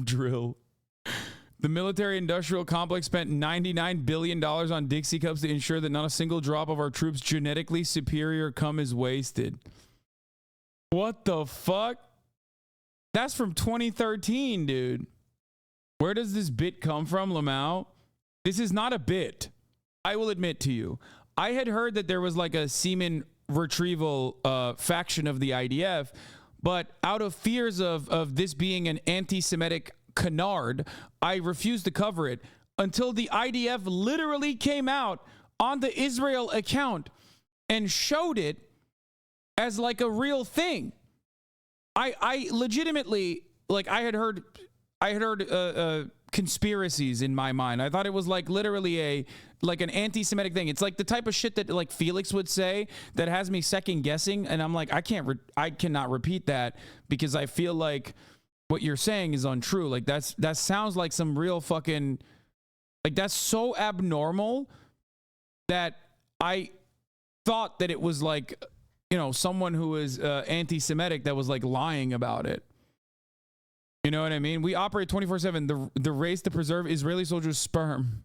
Drill. The military-industrial complex spent $99 billion on Dixie cups to ensure that not a single drop of our troops' genetically superior cum is wasted. What the fuck? That's from 2013, dude. Where does this bit come from, Lamau? This is not a bit. I will admit to you. I had heard that there was like a semen retrieval faction of the IDF, but out of fears of this being an anti-Semitic canard, I refused to cover it until the IDF literally came out on the Israel account and showed it as like a real thing. I legitimately, like, I had heard conspiracies in my mind. I thought it was like literally an anti-Semitic thing. It's like the type of shit that like Felix would say that has me second guessing, and I'm like, I cannot repeat that because I feel like what you're saying is untrue. Like that sounds like some real fucking, like, that's so abnormal that I thought that it was like, you know, someone who is anti-Semitic that was like lying about it. You know what I mean? We operate 24/7. The race to preserve Israeli soldiers' sperm.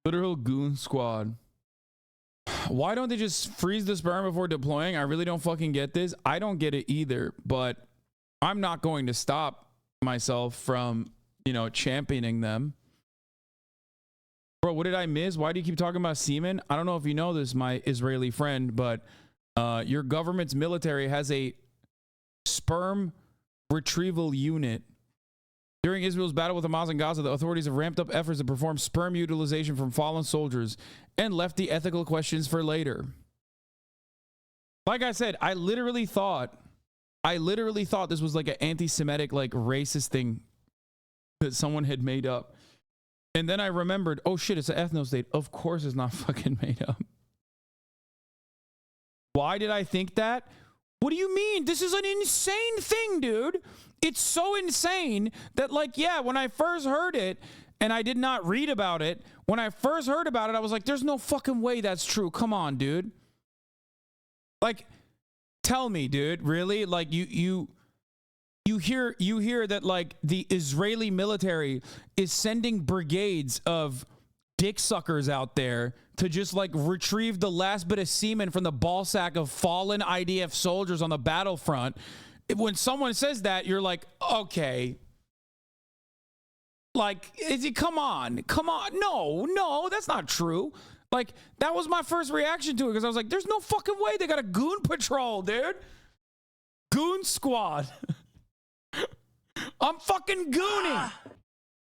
Literal Goon Squad. Why don't they just freeze the sperm before deploying? I really don't fucking get this. I don't get it either, but I'm not going to stop myself from, you know, championing them. Bro, what did I miss? Why do you keep talking about semen? I don't know if you know this, my Israeli friend, but your government's military has a sperm retrieval unit. During Israel's battle with Hamas in Gaza, the authorities have ramped up efforts to perform sperm utilization from fallen soldiers and left the ethical questions for later. Like I said, I literally thought this was like an anti-Semitic, like racist thing that someone had made up. And then I remembered, oh shit, it's an ethno-state. Of course it's not fucking made up. Why did I think that? What do you mean? This is an insane thing, dude. It's so insane that, like, yeah, when I first heard it, and I did not read about it, when I first heard about it, I was like, there's no fucking way that's true. Come on, dude. Like, tell me, dude, really? Like, you hear that, like, the Israeli military is sending brigades of dick suckers out there to just like retrieve the last bit of semen from the ball sack of fallen IDF soldiers on the battlefront. When someone says that, you're like, okay, like, come on, no, that's not true. Like, that was my first reaction to it, because I was like, there's no fucking way they got a goon patrol, dude. Goon Squad. I'm fucking gooning.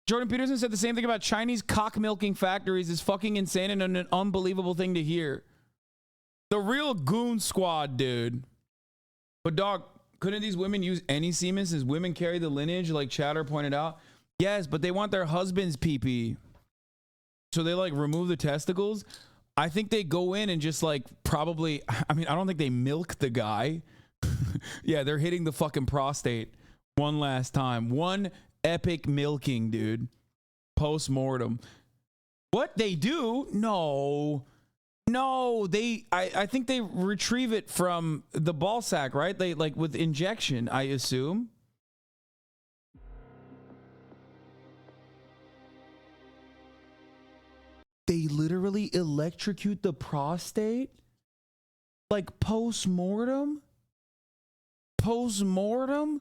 Jordan Peterson said the same thing about Chinese cock milking factories. Is fucking insane and an unbelievable thing to hear. The real Goon Squad, dude. But dog, couldn't these women use any semen since women carry the lineage, like Chatter pointed out? Yes, but they want their husband's pee-pee. So they like remove the testicles. I think they go in and just like probably, I mean, I don't think they milk the guy. Yeah, they're hitting the fucking prostate one last time. One epic milking, dude. Post-mortem. What they do? No, I think they retrieve it from the ball sack, right? They like with injection, I assume. They literally electrocute the prostate? Like post-mortem? Post-mortem?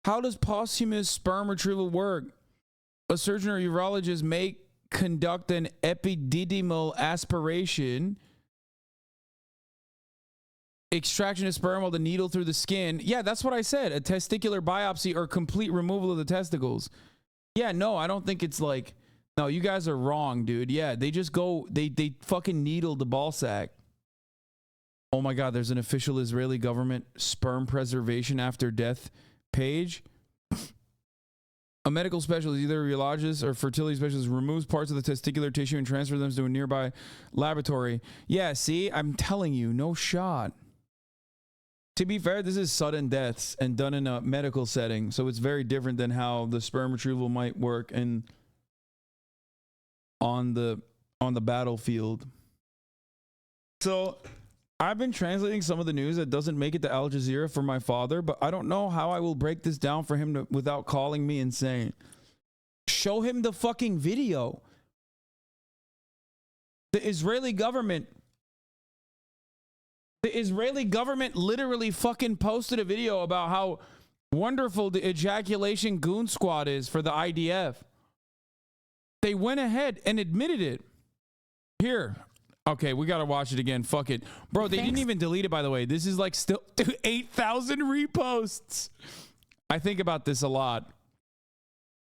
How does posthumous sperm retrieval work? A surgeon or urologist may conduct an epididymal aspiration, extraction of sperm while the needle through the skin. Yeah, that's what I said. A testicular biopsy or complete removal of the testicles. Yeah, no, I don't think it's like, no, you guys are wrong, dude. Yeah, they just go, they fucking needle the ball sack. Oh my God, there's an official Israeli government sperm preservation after death page. A medical specialist, either a urologist or fertility specialist, removes parts of the testicular tissue and transfers them to a nearby laboratory. Yeah, see, I'm telling you, no shot. To be fair, this is sudden deaths and done in a medical setting, so it's very different than how the sperm retrieval might work and on the battlefield. So I've been translating some of the news that doesn't make it to Al Jazeera for my father, but I don't know how I will break this down for him without calling me insane. Show him the fucking video. The Israeli government literally fucking posted a video about how wonderful the ejaculation Goon Squad is for the IDF. They went ahead and admitted it. Here. Okay, we gotta watch it again. Fuck it. Bro, they didn't even delete it, by the way. This is like still 8,000 reposts. I think about this a lot.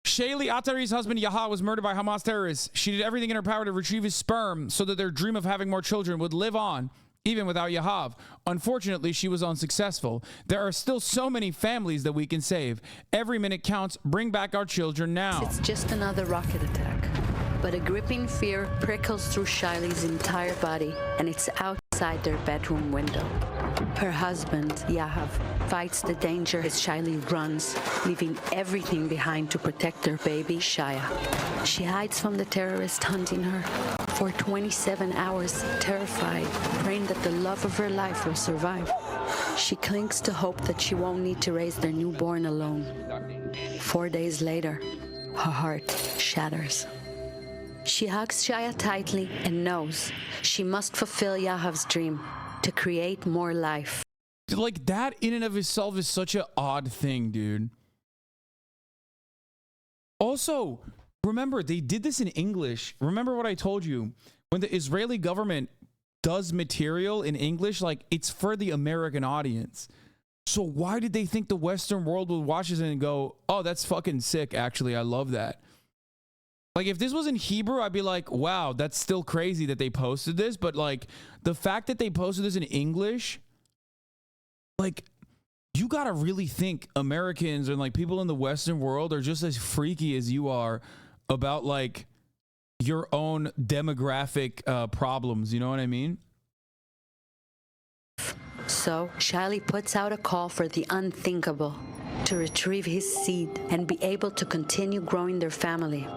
Shaylee Attari's husband Yaha was murdered by Hamas terrorists. She did everything in her power to retrieve his sperm so that their dream of having more children would live on, even without Yahav. Unfortunately, she was unsuccessful. There are still so many families that we can save. Every minute counts. Bring back our children now. It's just another rocket attack. But a gripping fear prickles through Shiley's entire body, and it's outside their bedroom window. Her husband, Yahav, fights the danger as Shiley runs, leaving everything behind to protect their baby, Shaya. She hides from the terrorists hunting her for 27 hours, terrified, praying that the love of her life will survive. She clings to hope that she won't need to raise their newborn alone. 4 days later, her heart shatters. She hugs Shaya tightly and knows she must fulfill Yahav's dream to create more life. Like, that in and of itself is such an odd thing, dude. Also, remember, they did this in English. Remember what I told you? When the Israeli government does material in English, like, it's for the American audience. So why did they think the Western world would watch this and go, oh, that's fucking sick, actually, I love that. Like, if this was in Hebrew, I'd be like, wow, that's still crazy that they posted this. But, like, the fact that they posted this in English, like, you got to really think Americans and, like, people in the Western world are just as freaky as you are about, like, your own demographic problems. You know what I mean? So, Shiley puts out a call for the unthinkable, to retrieve his seed and be able to continue growing their family.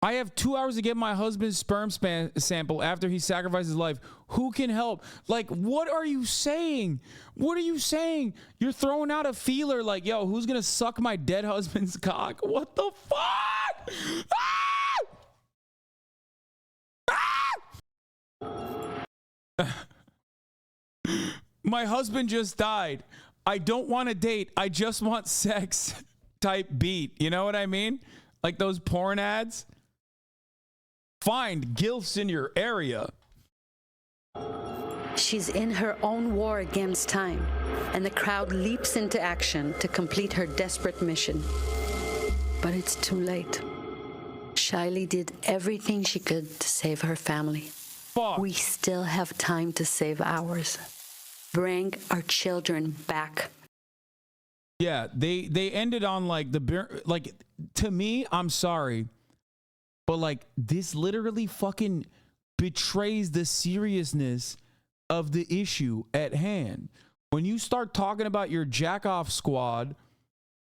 I have 2 hours to get my husband's sperm sample after he sacrificed his life. Who can help? Like, what are you saying? What are you saying? You're throwing out a feeler like, yo, who's going to suck my dead husband's cock? What the fuck? Ah! My husband just died. I don't want to date. I just want sex type beat. You know what I mean? Like those porn ads. Find gilfs in your area. She's in her own war against time, and the crowd leaps into action to complete her desperate mission. But it's too late. Shiley did everything she could to save her family. Fuck. We still have time to save ours. Bring our children back. Yeah, they ended on like like, to me, I'm sorry, but like this literally fucking betrays the seriousness of the issue at hand. When you start talking about your jack off squad,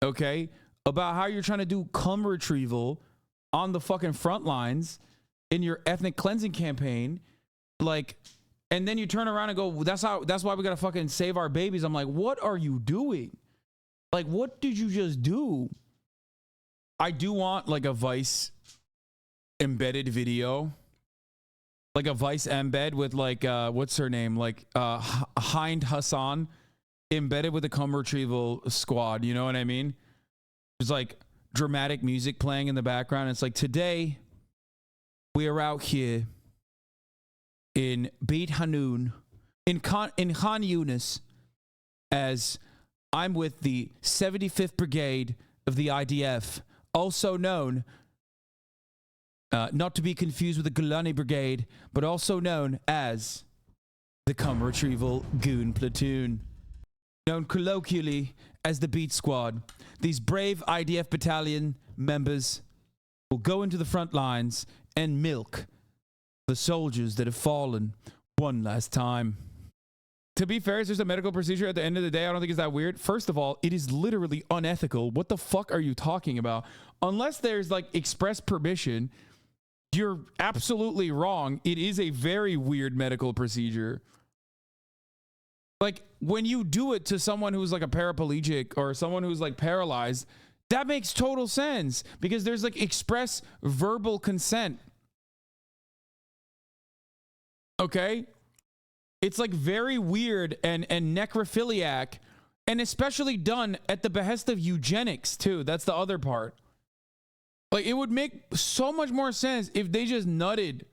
okay, about how you're trying to do cum retrieval on the fucking front lines in your ethnic cleansing campaign, like, and then you turn around and go, that's why we gotta fucking save our babies. I'm like, what are you doing? Like, what did you just do? I do want like a Vice embedded video, like a Vice embed with like, what's her name? Like Hind Hassan embedded with a cum retrieval squad. You know what I mean? There's like dramatic music playing in the background. It's like, today we are out here in Beit Hanun, in Khan Yunis, as I'm with the 75th Brigade of the IDF, also known, not to be confused with the Golani Brigade, but also known as the Cum Retrieval Goon Platoon. Known colloquially as the Beat Squad, these brave IDF battalion members will go into the front lines and milk the soldiers that have fallen one last time. To be fair, it's just a medical procedure at the end of the day. I don't think it's that weird. First of all, it is literally unethical. What the fuck are you talking about? Unless there's like express permission, you're absolutely wrong. It is a very weird medical procedure. Like when you do it to someone who's like a paraplegic or someone who's like paralyzed, that makes total sense because there's like express verbal consent. Okay? It's like very weird and necrophiliac, and especially done at the behest of eugenics too. That's the other part. Like it would make so much more sense if they just nutted.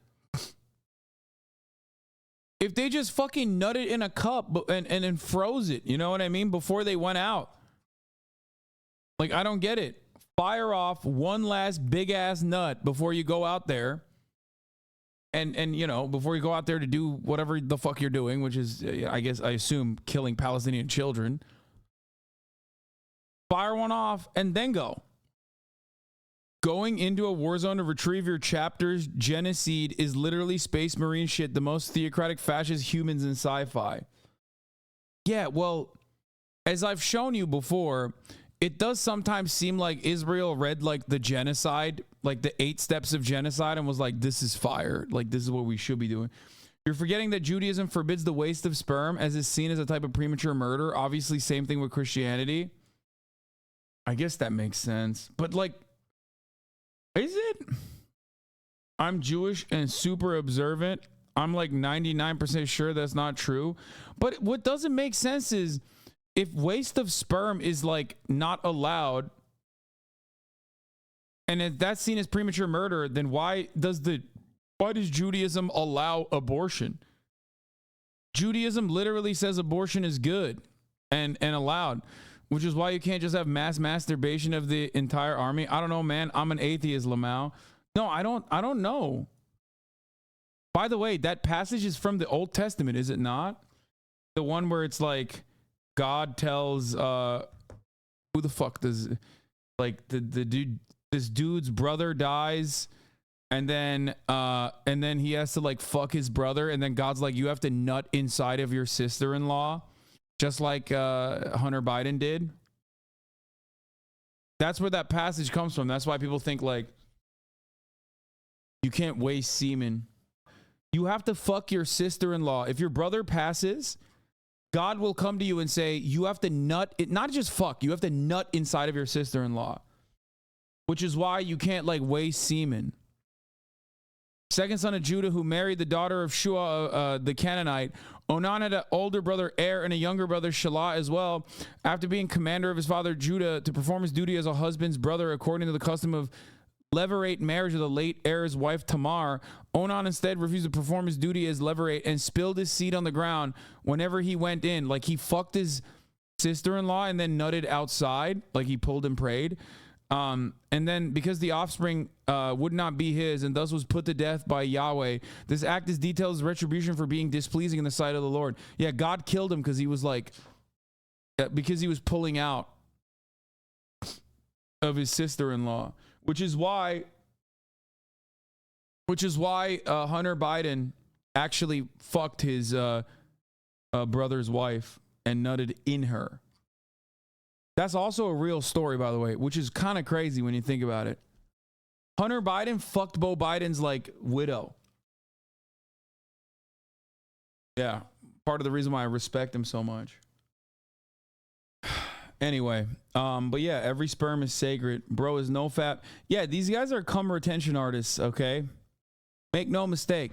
If they just fucking nutted in a cup and froze it, you know what I mean? Before they went out. Like, I don't get it. Fire off one last big ass nut before you go out there. And you know, before you go out there to do whatever the fuck you're doing, which is, I assume, killing Palestinian children. Fire one off and then go. Going into a war zone to retrieve your chapters, genocide is literally space marine shit, the most theocratic fascist humans in sci-fi. Yeah, well, as I've shown you before, it does sometimes seem like Israel read like the genocide, like the 8 steps of genocide, and was like, this is fire. Like, this is what we should be doing. You're forgetting that Judaism forbids the waste of sperm as is seen as a type of premature murder. Obviously, same thing with Christianity. I guess that makes sense. But like, is it? I'm Jewish and super observant. I'm like 99% sure that's not true. But what doesn't make sense is if waste of sperm is like not allowed, and if that's seen as premature murder, then why does Judaism allow abortion? Judaism literally says abortion is good and allowed, which is why you can't just have mass masturbation of the entire army. I don't know, man. I'm an atheist, Lamau. No, I don't know. By the way, that passage is from the Old Testament, is it not? The one where it's like God tells who the fuck does, like, the dude, this dude's brother dies, and then he has to like fuck his brother, and then God's like, you have to nut inside of your sister-in-law, just like Hunter Biden did. That's where that passage comes from. That's why people think like you can't waste semen. You have to fuck your sister-in-law. If your brother passes, God will come to you and say, you have to nut it, not just fuck, you have to nut inside of your sister-in-law, which is why you can't like waste semen. Second son of Judah, who married the daughter of Shua, the Canaanite. Onan had an older brother, Er, and a younger brother, Shelah, as well. After being commander of his father, Judah, to perform his duty as a husband's brother, according to the custom of levirate marriage of the late Er's wife, Tamar, Onan instead refused to perform his duty as levirate and spilled his seed on the ground whenever he went in. Like, he fucked his sister-in-law and then nutted outside. Like, he pulled and prayed. And then because the offspring would not be his and thus was put to death by Yahweh, this act is detailed as retribution for being displeasing in the sight of the Lord. Yeah, God killed him because he was like, because he was pulling out of his sister-in-law, which is why Hunter Biden actually fucked his brother's wife and nutted in her. That's also a real story, by the way, which is kind of crazy when you think about it. Hunter Biden fucked Beau Biden's like widow. Yeah, part of the reason why I respect him so much. Anyway, but yeah, every sperm is sacred. Bro is no fap. Yeah, these guys are cum retention artists, okay? Make no mistake.